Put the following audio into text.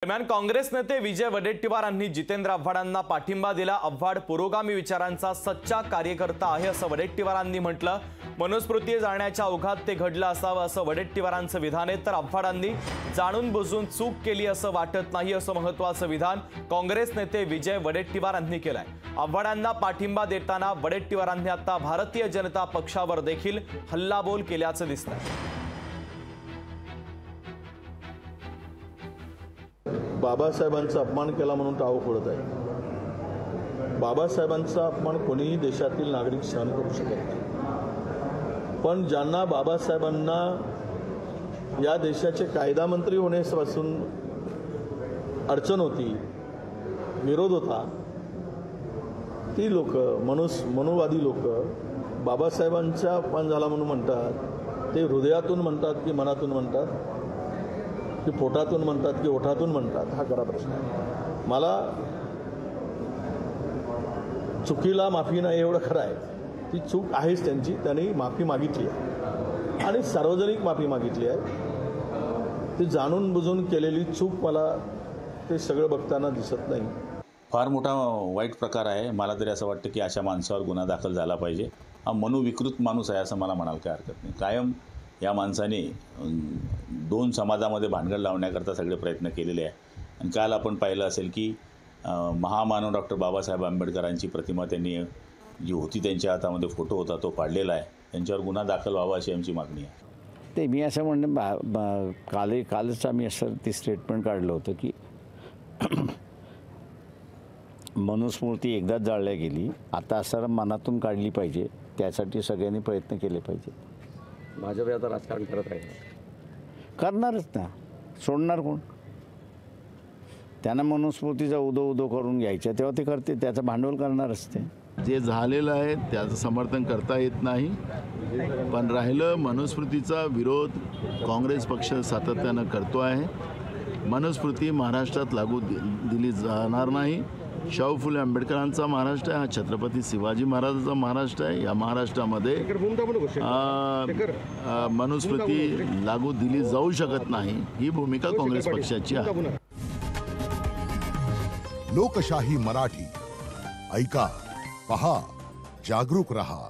दरम्यान काँग्रेस नेते विजय वडेट्टीवारांनी जितेंद्र आव्हाडांना पाठिंबा दिला। आव्हाड पुरोगामी विचारांचा सच्चा कार्यकर्ता आहे असं वडेट्टीवारांनी म्हटलं। मनुस्मृती जाळण्याच्या ओघात ते घडलं असावं असं वडेट्टीवारांचं विधान आहे, तर आव्हाडांनी जाणून बुजून चूक केली असं वाटत नाही असं महत्त्वाचं विधान काँग्रेस नेते विजय वडेट्टीवारांनी केलंय। आव्हाडांना पाठिंबा देताना वडेट्टीवारांनी आता भारतीय जनता पक्षावर देखील हल्लाबोल केल्याचं दिसतंय। बाबासाहेबांचा अपमान केला म्हणून टाळू फोडत आहे। बाबासाहेबांचा अपमान कोणीही देशातील नागरिक सहन करू शकत नाही, पण ज्यांना बाबासाहेबांना या देशाचे कायदा मंत्री होण्यापासून अडचण होती, विरोध होता, ती लोक मनुवादी लोक बाबासाहेबांचा अपमान झाला म्हणून म्हणतात। ते हृदयातून म्हणतात की मनातून म्हणतात की पोटातून म्हणतात की ओठातून म्हणतात, हा खरा प्रश्न आहे। मला चुकीला माफी नाही एवढं खरं आहे, ती चूक आहेच त्यांची, त्यांनी माफी मागितली आहे आणि सार्वजनिक माफी मागितली आहे। ती जाणून बुजून केलेली चूक मला ते सगळं बघताना दिसत नाही। फार मोठा वाईट प्रकार आहे। मला तरी असं वाटतं की अशा माणसावर गुन्हा दाखल झाला पाहिजे। हा मनोविकृत माणूस आहे असं मला म्हणायला काय हरकत नाही। कायम या माणसाने दोन समाजामध्ये भानगड लावण्याकरता सगळे प्रयत्न केलेले आहे। आणि काल आपण पाहिलं असेल की महामानव डॉक्टर बाबासाहेब आंबेडकरांची प्रतिमा त्यांनी जी होती त्यांच्या हातामध्ये फोटो होता तो पाडलेला आहे, त्यांच्यावर गुन्हा दाखल व्हावा अशी आमची मागणी आहे। ते मी असं म्हणणं कालच आम्ही असं ते स्टेटमेंट काढलं होतं की मनुस्मृती एकदाच जाळल्या गेली, आता असं मनातून काढली पाहिजे, त्यासाठी सगळ्यांनी प्रयत्न केले पाहिजे। भाजप आता राजकारण करत आहे, करणारच ना, सोडणार कोण? त्यांना मनुस्मृतीचा उदो करून घ्यायच्या तेव्हा ते करते, त्याचं भांडवल करणारच ते। जे झालेलं आहे त्याचं समर्थन करता येत नाही, पण राहिलं मनुस्मृतीचा विरोध काँग्रेस पक्ष सातत्यानं करतो आहे। मनुस्मृती महाराष्ट्रात लागू दिली जाणार नाही। शाहू फुले आंबेडकरांचा महाराष्ट्र आहे, हा छत्रपती शिवाजी महाराजांचा महाराष्ट्र आहे। या महाराष्ट्रामध्ये मनुस्मृती लागू दिली जाऊ शकत नाही, ही भूमिका काँग्रेस पक्षाची आहे। लोकशाही मराठी ऐका, पहा, जागरूक रहा।